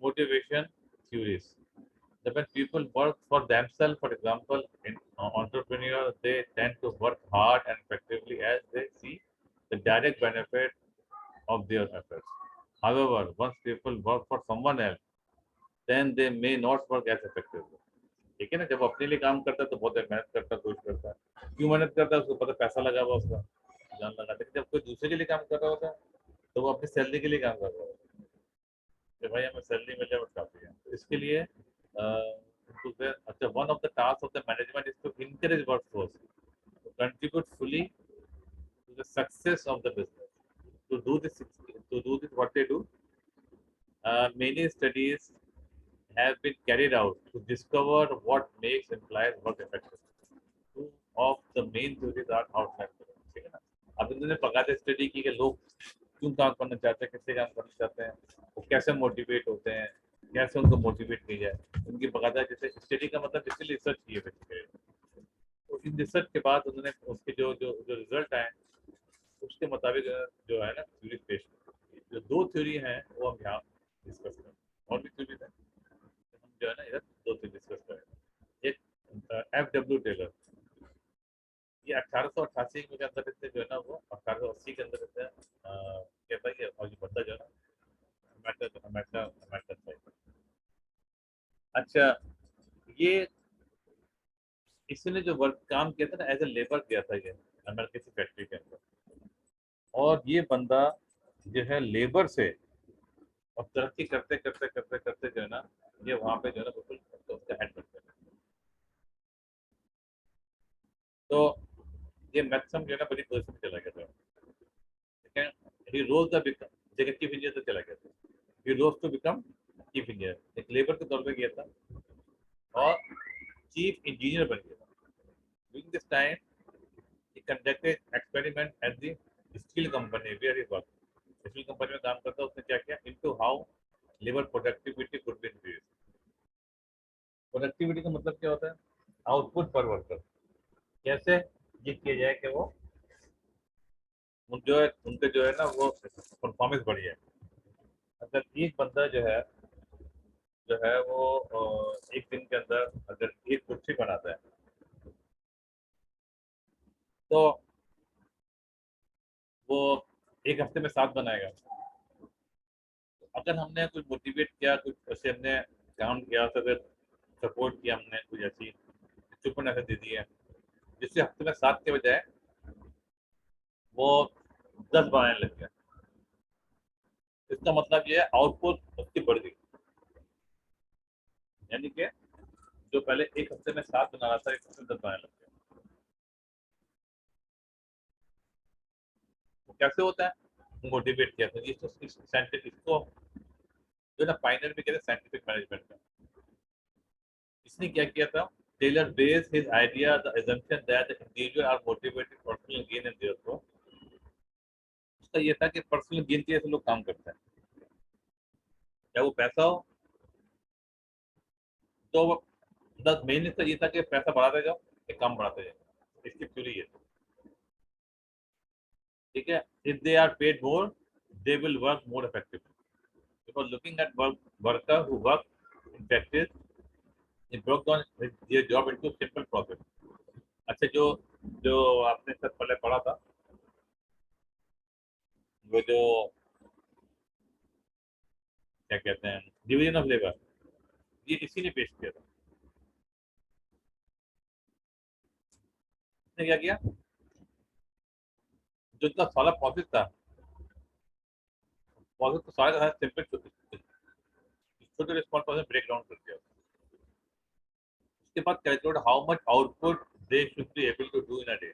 motivation theories. That when people work for themselves, for example, in entrepreneur, they tend to work hard and effectively as they see the direct benefit of their efforts. However, once people work for someone else, then they may not work as effectively. ठीक है ना, जब अपने लिए काम करता है तो बहुत मेहनत करता है, कोशिश करता है, क्यों मेहनत करता है, उसको पता पैसा लगा हुआ उसका, जान लगा। लेकिन जब कोई दूसरे के लिए काम कर रहा होता है तो वो अपनी सैलरी के लिए काम कर रहा होता है कि भाई हमें सैलरी मिल जाए बस काफी है। तो इसके लिए अच्छा, one of the task of the management is to encourage workforce to contribute fully to the success of the business. To do this, what they do, many studies have been carried out to discover what makes employees work effectively. Two of the main theories are outlined below. ठीक है ना? अब इन्होंने बकायदा study की कि लोग क्यों काम करना चाहते हैं, किससे काम करना चाहते हैं, वो कैसे मोटिवेट होते हैं, कैसे उनको मोटिवेट किया जाए, उनकी बकायदा जैसे स्टडी का मतलब इसलिए रिसर्च की है बेसिकली। तो इन रिसर्च के बाद उन्होंने उसके जो जो जो रिजल्ट आए उसके मुताबिक जो है ना थ्योरी पेश की। जो दो थ्योरी हैं वो हम यहाँ डिस्कस करें, और भी थ्योरी है, हम जो है ना इधर दो थ्योरी डिस्कस करें। एक F.W. टेलर, ये 1888 के अंदर इससे जो है ना वो 1880 के अंदर इससे कहता है कि और ये बंदा जो है ना अमेरिका साइड। अच्छा, ये इसने जो वर्क काम किया था ना एज ए लेबर किया था ये अमेरिका की फैक्ट्री के अंदर, और ये बंदा जो है लेबर से और तरक्की करते करते करते करते जो है ना ये वहां पे जो है ना बिल्कुल तो उसका हेड बनते हैं। तो ये मैक्सिमम जो है ना बड़ी पोजिशन में चला गया था, ठीक है। ही रोज द बिकम जगह चीफ इंजीनियर तक चला गया था। ही रोज टू बिकम चीफ इंजीनियर, एक लेबर के तौर पे गया था और चीफ इंजीनियर बन गया था। During this time he conducted experiment at the steel company where he worked. Steel company में काम करता, उसने क्या किया, into how labor productivity could be increased. Productivity का मतलब क्या होता है, आउटपुट पर वर्कर, कैसे ये किया जाए कि वो जो है उनके जो है ना वो परफॉर्मेंस बढ़ जाए। अगर एक बंदा जो है वो एक दिन के अंदर अगर एक कुर्सी बनाता है तो वो एक हफ्ते में 7 बनाएगा। अगर हमने कुछ मोटिवेट किया, कुछ ऐसे हमने काम किया, तो फिर सपोर्ट किया हमने, कुछ ऐसी चुपन ऐसे दे दी है जिससे हफ्ते में 7 के बजाय वो 10 बनाने लग गया। इसका मतलब ये है आउटपुट उसकी बढ़ गई, यानी कि जो पहले एक हफ्ते में 7 बना रहा था, एक हफ्ते में 10 बनाने लग गया। वो कैसे होता है, मोटिवेट किया था। इसको साइंटिफिक, इसको जो ना फाइनल में कहते हैं साइंटिफिक मैनेजमेंट का। इसने क्या किया था, Taylor base his idea the assumption that the individual are motivated personal gain and therefore उसका ये था कि पर्सनल गेन के लिए ऐसे लोग काम करते हैं, चाहे वो पैसा हो, तो मेन इसका ये था कि पैसा बढ़ाते जाओ या काम बढ़ाते जाओ। इसकी थ्योरी है, ठीक है। If they are paid more they will work more effectively because looking at worker who work in practice he broke down their job into simple process। अच्छा, जो जो आपने सब पहले पढ़ा था, वो जो क्या कहते हैं डिवीजन ऑफ लेबर, ये इसी ने पेश किया था। इसने क्या किया, जो इनका सारा प्रोसेस था, प्रोसेस को सारे का सिंपल छोटे छोटे स्मॉल प्रोसेस ब्रेक डाउन कर दिया। उसके बाद calculate how much output they should be able to do in a day.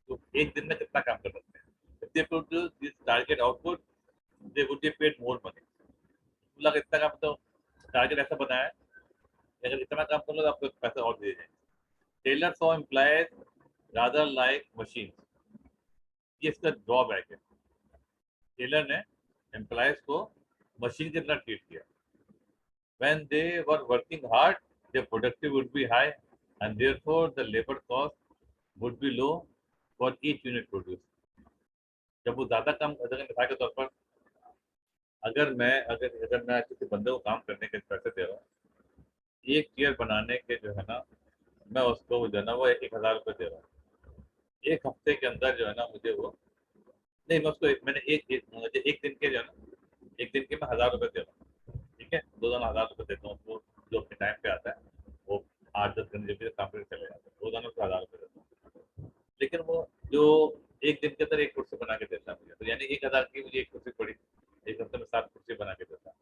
तो एक दिन में कितना काम कर सकते हैं, if they produce this target output they would be paid more money. मतलब इतना काम, तो टारगेट ऐसा बनाया है कि अगर इतना काम कर लो तो आपको पैसा और दिए जाएंगे। Taylor saw employees rather like machine, ये इसका ड्रॉबैक है। टेलर ने एम्प्लॉयज को मशीन की तरह ट्रीट किया। When they were working hard, their productivity would be high, and therefore the labor cost would be low for each unit produced. जब वो ज़्यादा काम, अगर मिसाल के तौर पर अगर मैं किसी बंदे को काम करने के पैसे दे रहा हूँ, एक चेयर बनाने के जो है ना, मैं उसको जो है ना वो 1,000 रुपये दे रहा हूँ। एक हफ्ते के अंदर जो है ना मुझे वो, नहीं मैं उसको मैंने मुझे एक दिन के जो है ना, एक दिन के मैं 1,000 रुपये दे रहा हूँ। ठीक है, रोजाना 1,000 रुपये देता हूँ उसको, जो अपने टाइम पे आता है वो 8-10 घंटे भी काम करके चले जाते हैं, रोजाना उसको 1,000 रुपये देता हूँ। लेकिन वो जो एक दिन के अंदर एक कुर्सी बना के देता है मुझे, तो यानी 1,000 की मुझे एक कुर्सी पड़ी, एक हफ्ते में 7 कुर्सी बना के देता है।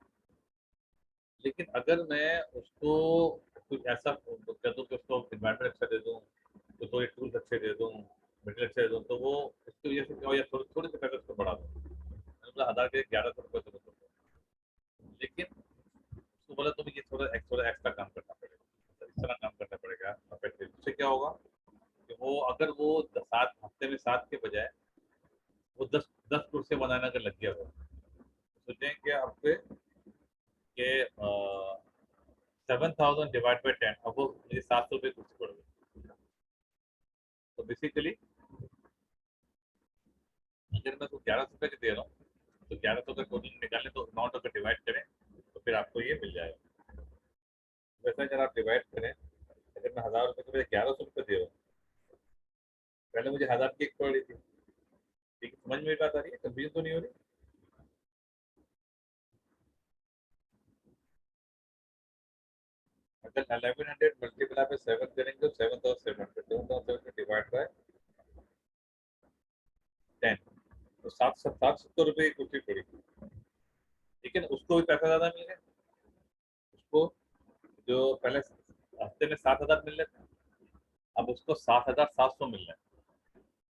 लेकिन अगर मैं उसको कुछ ऐसा कर दूँ कि उसको इन्वायरमेंट अच्छा दे दूँ, तो थोड़े टूल्स अच्छे दे दूँ, मटेरियल अच्छे दे दूँ, तो वो उसकी वजह से क्या हो, या थोड़े थोड़े से पैसे उसको बढ़ा दूँ, मतलब 1,000 के 1,100 रुपये दूँ उसको। लेकिन उसको बोला तुम्हें ये थोड़ा एक्स्ट्रा काम करना पड़ेगा, तो इस तरह काम करना पड़ेगा effective। उससे क्या होगा कि वो अगर वो 7 हफ्ते में 7 के बजाय वो 10 कुर्सियाँ बनाने अगर लग गया हो, तो सोचें कि आपके के 7,000 डिवाइड बाई 10, अब वो मुझे 700 रुपये कुर्सी पड़ गई। तो बेसिकली अगर मैं उसको 1,100 रुपये की दे रहा हूँ, तो 1,100 का टोटल निकालें तो अमाउंट अगर डिवाइड करें तो फिर आपको ये मिल जाएगा। वैसे अगर आप डिवाइड करें, अगर मैं 1,000 रुपये के बजाय 1,100 रुपये दे रहा हूँ, पहले मुझे 1,000 की एक पड़ रही थी। ठीक है, समझ में बात आ रही है, कंफ्यूजन तो नहीं हो रही? अगर 1100 मल्टीप्लाई बाय 7 करेंगे तो 7,700 डिवाइड बाय 10, तो 770 रुपये की कुर्सी पड़ी। ठीक है ना, उसको भी पैसा ज्यादा मिल गया। उसको जो पहले हफ्ते में 7,000 मिल रहे थे, अब उसको 7,700 मिल रहे हैं।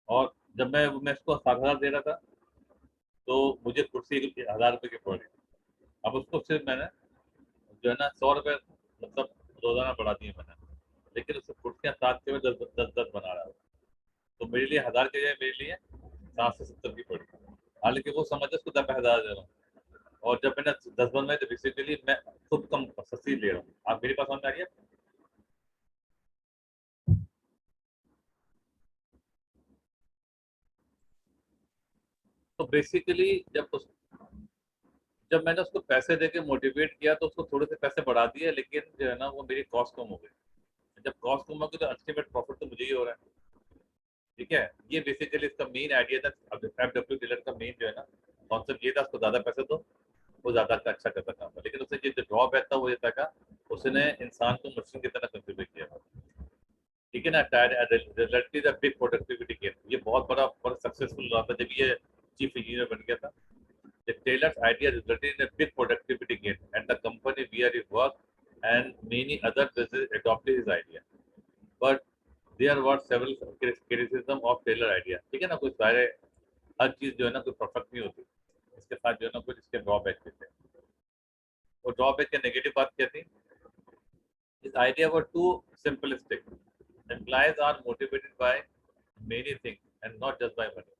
और जब मैं इसको 7,000 दे रहा था, तो मुझे कुर्सी 1,000 रुपये की पड़ रही थी। अब उसको सिर्फ मैंने जो है ना 100 रुपये मतलब रोजाना बढ़ा दिए मैंने, लेकिन उससे कुर्सियाँ 7 के में 10 बना रहा था। तो मेरे लिए 1,000 के जगह मेरे लिए 770 की पड़ी। हालांकि वो समझ उसको 10,000 दे रहा हूँ, और जब मैंने 10 बनवाए तो बेसिकली मैं खुद कम सस्ती ले रहा हूँ। आप मेरी बात समझ में आ रही है? तो बेसिकली जब मैंने उसको पैसे देके मोटिवेट किया तो उसको थोड़े से पैसे बढ़ा दिए, लेकिन जो है ना वो मेरी कॉस्ट कम हो गई। जब कॉस्ट कम हो गई तो अल्टीमेट प्रॉफिट तो मुझे ही हो रहा है। ठीक है, ये बेसिकली इसका मेन आइडिया था। अब FW डीलर का मेन जो है ना कॉन्सेप्ट ये था, उसको ज्यादा पैसे दो, वो ज्यादा अच्छा करता काम था। लेकिन उससे जो ड्रॉबैक था वो ये था का उसने इंसान को मशीन की तरह कंसिडर किया था। ठीक है ना, result is a big productivity gain. ये बहुत बड़ा सक्सेसफुल रहा था जब ये चीफ इंजीनियर बन गया था। The Taylor's idea resulted in a big productivity gain at the company where he worked, and many other businesses adopted his idea. But there were several criticism of Taylor idea. ठीक है ना, कुछ सारे हर चीज जो है ना कोई परफेक्ट नहीं होती, इसके साथ जो है ना कुछ इसके ड्रॉबैक भी थे। वो ड्रॉबैक के नेगेटिव बात क्या थी? His idea were too simplistic. Employees are motivated by many things and not just by money.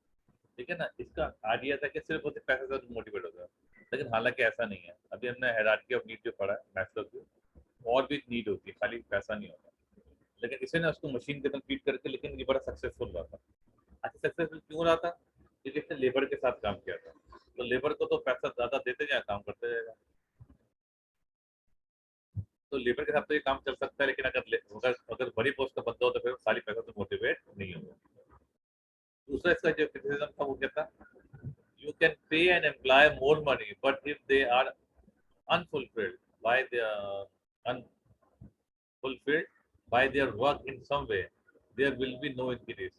ठीक है ना, इसका आइडिया था कि सिर्फ उसे पैसे से मोटिवेट होगा, लेकिन हालांकि ऐसा नहीं है। अभी हमने हायरार्की ऑफ नीड जो पढ़ा है मैस्लो की, और भी नीड होती है, खाली पैसा नहीं होता। लेकिन इसे ना उसको मशीन के अंदर फीड करके, लेकिन ये बड़ा सक्सेसफुल रहा था। अच्छा, सक्सेसफुल क्यों रहा था? क्योंकि इसने लेबर के साथ काम किया था। तो लेबर को तो पैसा ज्यादा देते जाए, काम करते जाएगा। तो लेबर के साथ तो ये काम चल सकता है, लेकिन अगर अगर बड़ी पोस्ट का बंदा हो तो फिर सारी पैसा से मोटिवेट नहीं होगा। दूसरा इसका जो क्रिटिसिज्म था वो क्या था? You can pay an employee more money, but if they are unfulfilled by their unfulfilled by their work in some way, there will be no increase.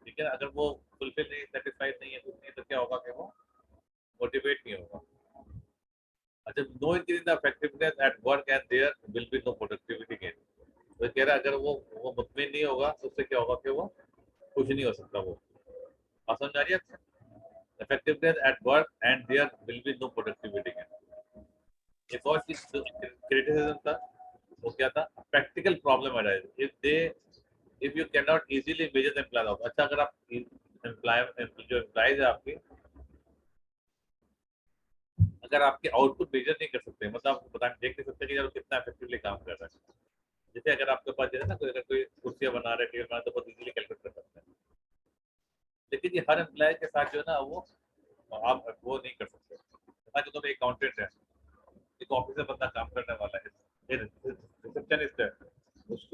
ठीक है ना, अगर वो फुलफिल नहीं, सेटिस्फाइड नहीं है कुछ नहीं, तो क्या होगा कि वो मोटिवेट नहीं होगा। अच्छा, no increase the effectiveness at work and there will be no productivity gain. तो कह रहा है अगर वो मुतमिन नहीं होगा तो उससे क्या होगा कि वो कुछ नहीं हो सकता। वो बात समझ आ रही है? effectiveness at work and there will be no productivity gain। एक और चीज क्रिटिसिज्म था वो क्या था? Practical problem arise if they if you can not easily measure the employee out. अच्छा, अगर आप एम्प्लॉय जो एम्प्लॉइज है आपके, अगर आपके आउटपुट मेजर नहीं कर सकते, मतलब आपको पता देख नहीं सकते कि यार वो कितना इफेक्टिवली काम कर रहा है। जैसे अगर आपके पास जैसे ना कोई अगर कोई कुर्सियां बना रहे टेबल बना रहे, तो बहुत इजीली कैलकुलेट कर सकते हैं। लेकिन ये हर एम्प्लॉय के साथ जो है ना वो आप वो नहीं कर सकते। हाँ, जो तुम एक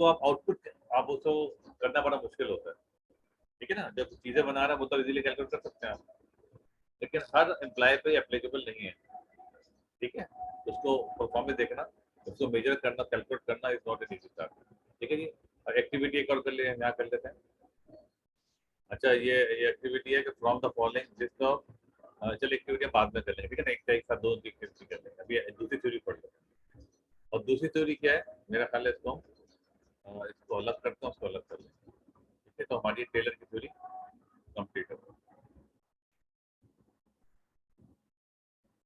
उसको आप आउटपुट आप उसको करना बड़ा मुश्किल होता है, ठीक है ना। जब चीजें बना रहा है वो तो इजीली कैलकुलेट कर सकते हैं आप, लेकिन हर एम्प्लॉय पे एप्लीकेबल नहीं है, ठीक है। उसको परफॉर्मेंस देखना, उसको मेजर करना, कैलकुलेट करना is not an easy task, ठीक है जी। एक्टिविटी एक और कर ले, यहाँ कर लेते हैं। अच्छा, ये एक्टिविटी है कि फ्रॉम द फॉलोइंग जिसको चलिए एक्टिविटी बाद में कर लेंगे, ठीक है ना। एक साथ दो एक्टिविटी कर लेंगे, अभी दूसरी थ्योरी पढ़ लेते हैं। और दूसरी थ्योरी क्या है, मेरा ख्याल है इसको अलग करते हैं, उसको अलग कर लेंगे, ठीक है। तो हमारी टेलर की थ्योरी कंप्लीट हो